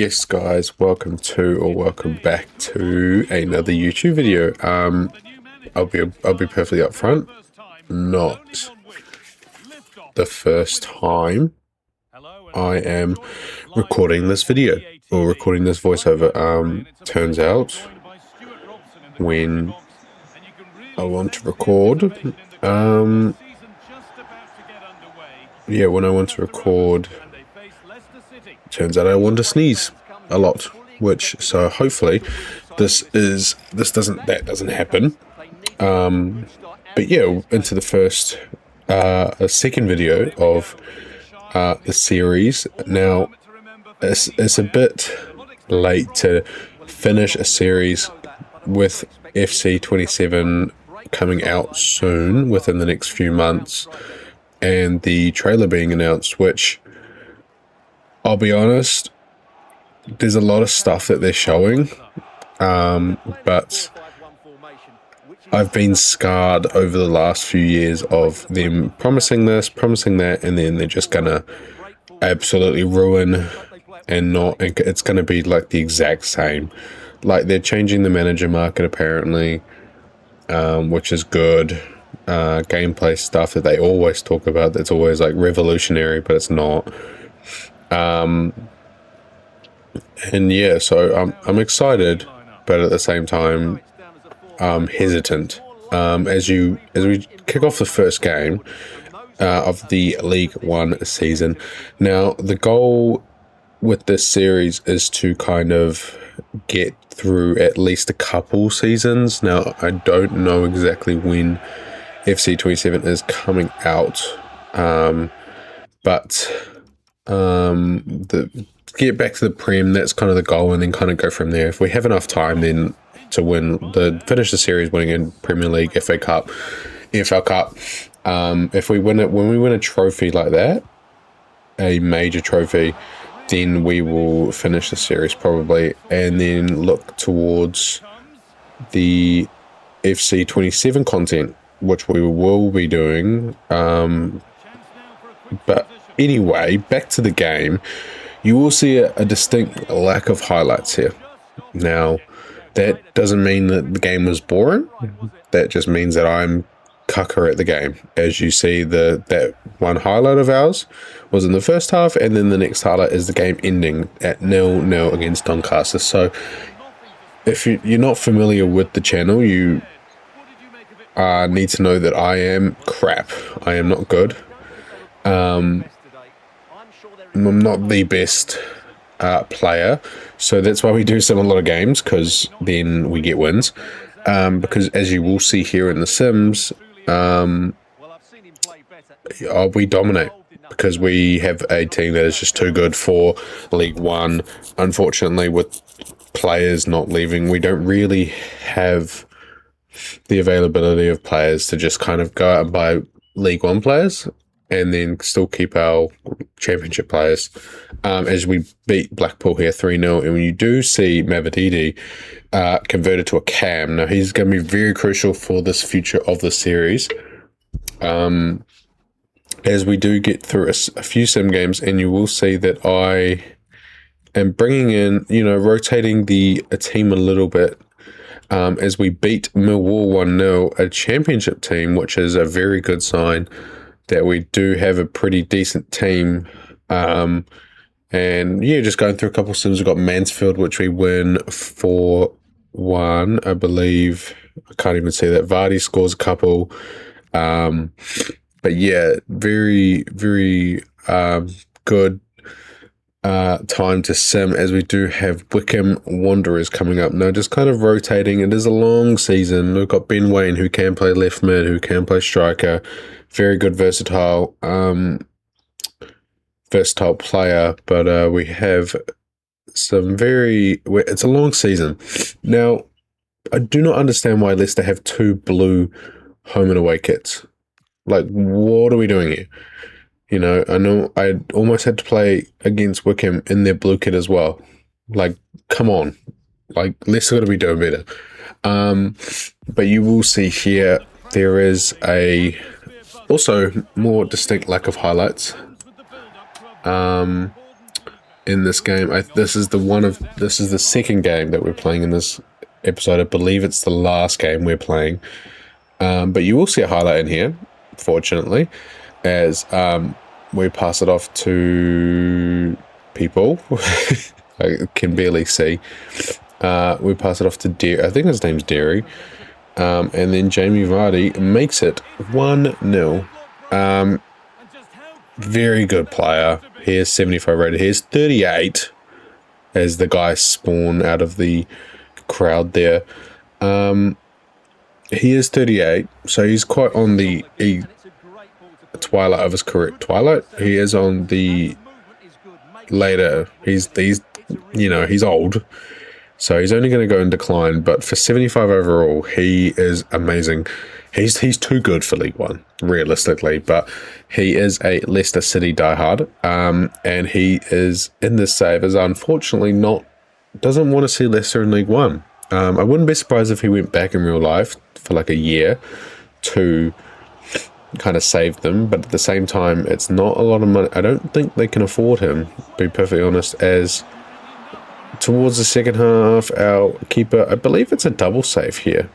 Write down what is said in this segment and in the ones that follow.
Yes, guys, welcome back to another YouTube video. I'll be perfectly upfront. Not the first time I am recording this video or recording this voiceover. Turns out when I want to record, when I want to record, turns out I want to sneeze a lot, so hopefully that doesn't happen. But yeah, into the first a second video of the series. Now it's a bit late to finish a series with FC27 coming out soon within the next few months, and the trailer being announced, which I'll be honest, there's a lot of stuff that they're showing, but I've been scarred over the last few years of them promising this, promising that, and then they're just gonna absolutely ruin and it's gonna be like the exact same. Like, they're changing the manager market apparently, which is good. Gameplay stuff that they always talk about, that's always like revolutionary, but it's not. And yeah, so I'm excited, but at the same time, I'm hesitant. As we kick off the first game of the League One season. Now, the goal with this series is to kind of get through at least a couple seasons. Now, I don't know exactly when FC27 is coming out, but get back to the Prem, that's kind of the goal, and then kind of go from there. If we have enough time then to finish the series winning in Premier League, FA Cup, EFL Cup, if we win it, when we win a trophy like that, a major trophy, then we will finish the series probably, and then look towards the FC27 content, which we will be doing. But anyway, back to the game. You will see a distinct lack of highlights here. Now, that doesn't mean that the game was boring. That just means that I'm cucker at the game. As you see, that one highlight of ours was in the first half, and then the next highlight is the game ending at 0-0 against Doncaster. So, if you're not familiar with the channel, you need to know that I am crap. I am not good. I'm not the best player, so that's why we do sim a lot of games, because then we get wins. Because as you will see here in the sims, we dominate because we have a team that is just too good for League One. Unfortunately, with players not leaving, we don't really have the availability of players to just kind of go out and buy League One players and then still keep our championship players. As we beat Blackpool here 3-0, and when you do see Mavididi converted to a cam, now he's going to be very crucial for this future of the series. As we do get through a few sim games, and you will see that I am bringing in, rotating a team a little bit, as we beat Millwall 1-0, a championship team, which is a very good sign that we do have a pretty decent team. And yeah, just going through a couple of sims. We've got Mansfield, which we win 4-1, I believe. I can't even see that. Vardy scores a couple. But yeah, very, very good time to sim, as we do have Wickham Wanderers coming up. Now, just kind of rotating. It is a long season. We've got Ben Wayne, who can play left mid, who can play striker. Very good, versatile player. But we have it's a long season. Now, I do not understand why Leicester have two blue home and away kits. Like, what are we doing here? I know I almost had to play against Wickham in their blue kit as well. Like, come on. Like, Leicester got to be doing better. But you will see here, there is also more distinct lack of highlights. in this game. This is the second game that we're playing in this episode. I believe it's the last game we're playing. But you will see a highlight in here, fortunately, as we pass it off to people. I can barely see. We pass it off to Derry. I think his name's Derry. And then Jamie Vardy makes it 1-0. Very good player. Here's 75 rated. Here's 38 as the guy spawn out of the crowd there. He is 38, so he's quite on the twilight of his career. Twilight? He is on the later. He's old. So he's only going to go in decline, but for 75 overall, he is amazing. He's too good for League One, realistically, but he is a Leicester City diehard, and he is in this save as unfortunately doesn't want to see Leicester in League One. I wouldn't be surprised if he went back in real life for like a year to kind of save them, but at the same time, it's not a lot of money. I don't think they can afford him, to be perfectly honest, as towards the second half, our keeper, I believe it's a double save here.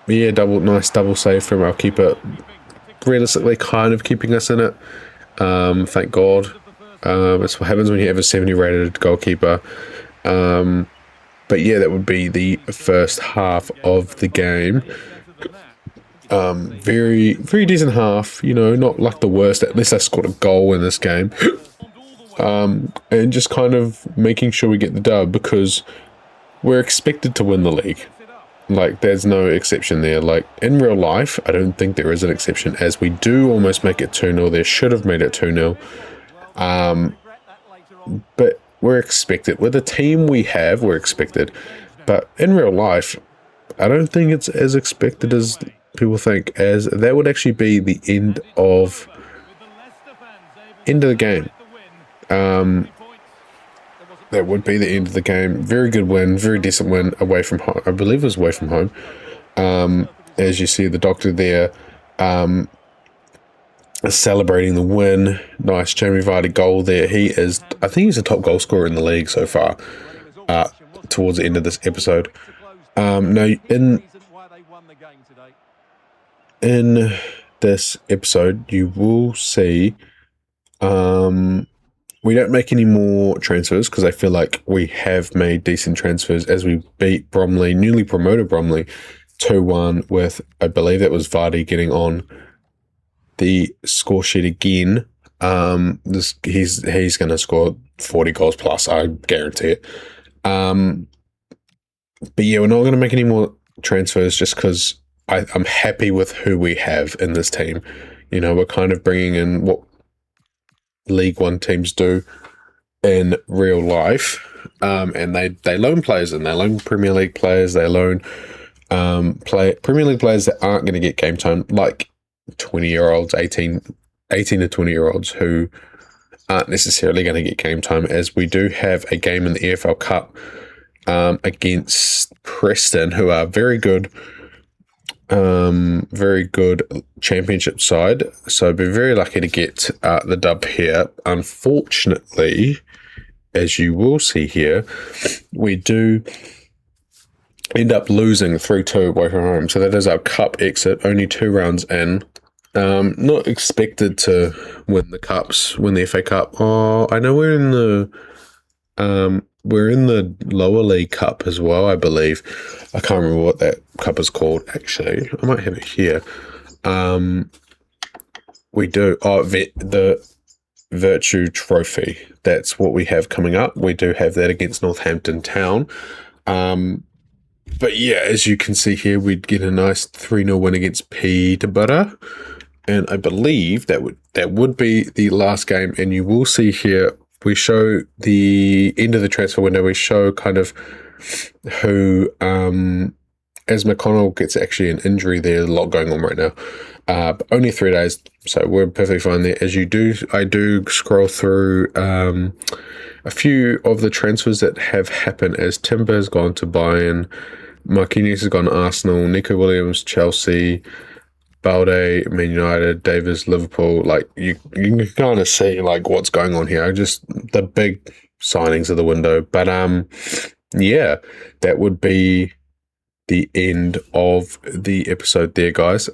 Yeah, nice double save from our keeper. Realistically, kind of keeping us in it. Thank God. That's what happens when you have a 70 rated goalkeeper. But yeah, that would be the first half of the game. Very, very decent half. Not like the worst. At least I scored a goal in this game. And just kind of making sure we get the dub because we're expected to win the league. Like, there's no exception there. Like, in real life, I don't think there is an exception, as we do almost make it 2-0. There should have made it 2-0. But we're expected. With the team we have, we're expected. But in real life, I don't think it's as expected as people think, as that would actually be the end of the game. That would be the end of the game. Very good win, very decent win away from home. I believe it was away from home. As you see the doctor there celebrating the win. Nice Jamie Vardy goal there. I think he's the top goal scorer in the league so far towards the end of this episode. Now, in this episode, you will see we don't make any more transfers because I feel like we have made decent transfers as we beat Bromley, newly promoted Bromley, 2-1 with, I believe that was Vardy getting on the score sheet again. He's going to score 40 goals plus, I guarantee it. But yeah, we're not going to make any more transfers just because I'm happy with who we have in this team. We're kind of bringing in what League One teams do in real life, and they loan players, and they loan Premier League players, they loan Premier League players that aren't going to get game time, like 20-year-olds, 18 to 20-year-olds who aren't necessarily going to get game time, as we do have a game in the EFL Cup against Preston, who are very good championship side, so be very lucky to get the dub here. Unfortunately, as you will see here, we do end up losing 3-2 away from home, so that is our cup exit, only 2 rounds in. Not expected to win the FA Cup. I know we're in the lower league cup as well, I believe. I can't remember what that cup is called, actually. I might have it here. We do. The Virtue Trophy. That's what we have coming up. We do have that against Northampton Town. But yeah, as you can see here, we'd get a nice 3-0 win against Peterborough. And I believe that would be the last game. And you will see here, we show the end of the transfer window. We show kind of who, as McConnell gets actually an injury, there's a lot going on right now. But only 3 days, so we're perfectly fine there. As you do, I do scroll through a few of the transfers that have happened, as Timber has gone to Bayern, Marquinhos has gone to Arsenal, Nico Williams, Chelsea, Balde, Man United, Davis, Liverpool. Like you can kind of see like what's going on here. Just the big signings of the window. But yeah, that would be the end of the episode there, guys.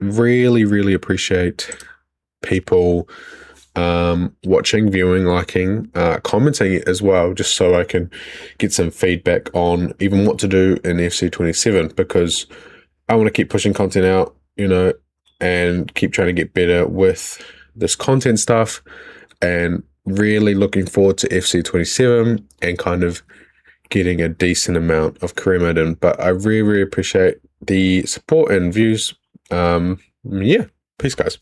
Really appreciate people watching, viewing, liking, commenting as well, just so I can get some feedback on even what to do in FC27, because I want to keep pushing content out, and keep trying to get better with this content stuff, and really looking forward to FC27 and kind of getting a decent amount of career mode in. But I really appreciate the support and views. Yeah, peace, guys.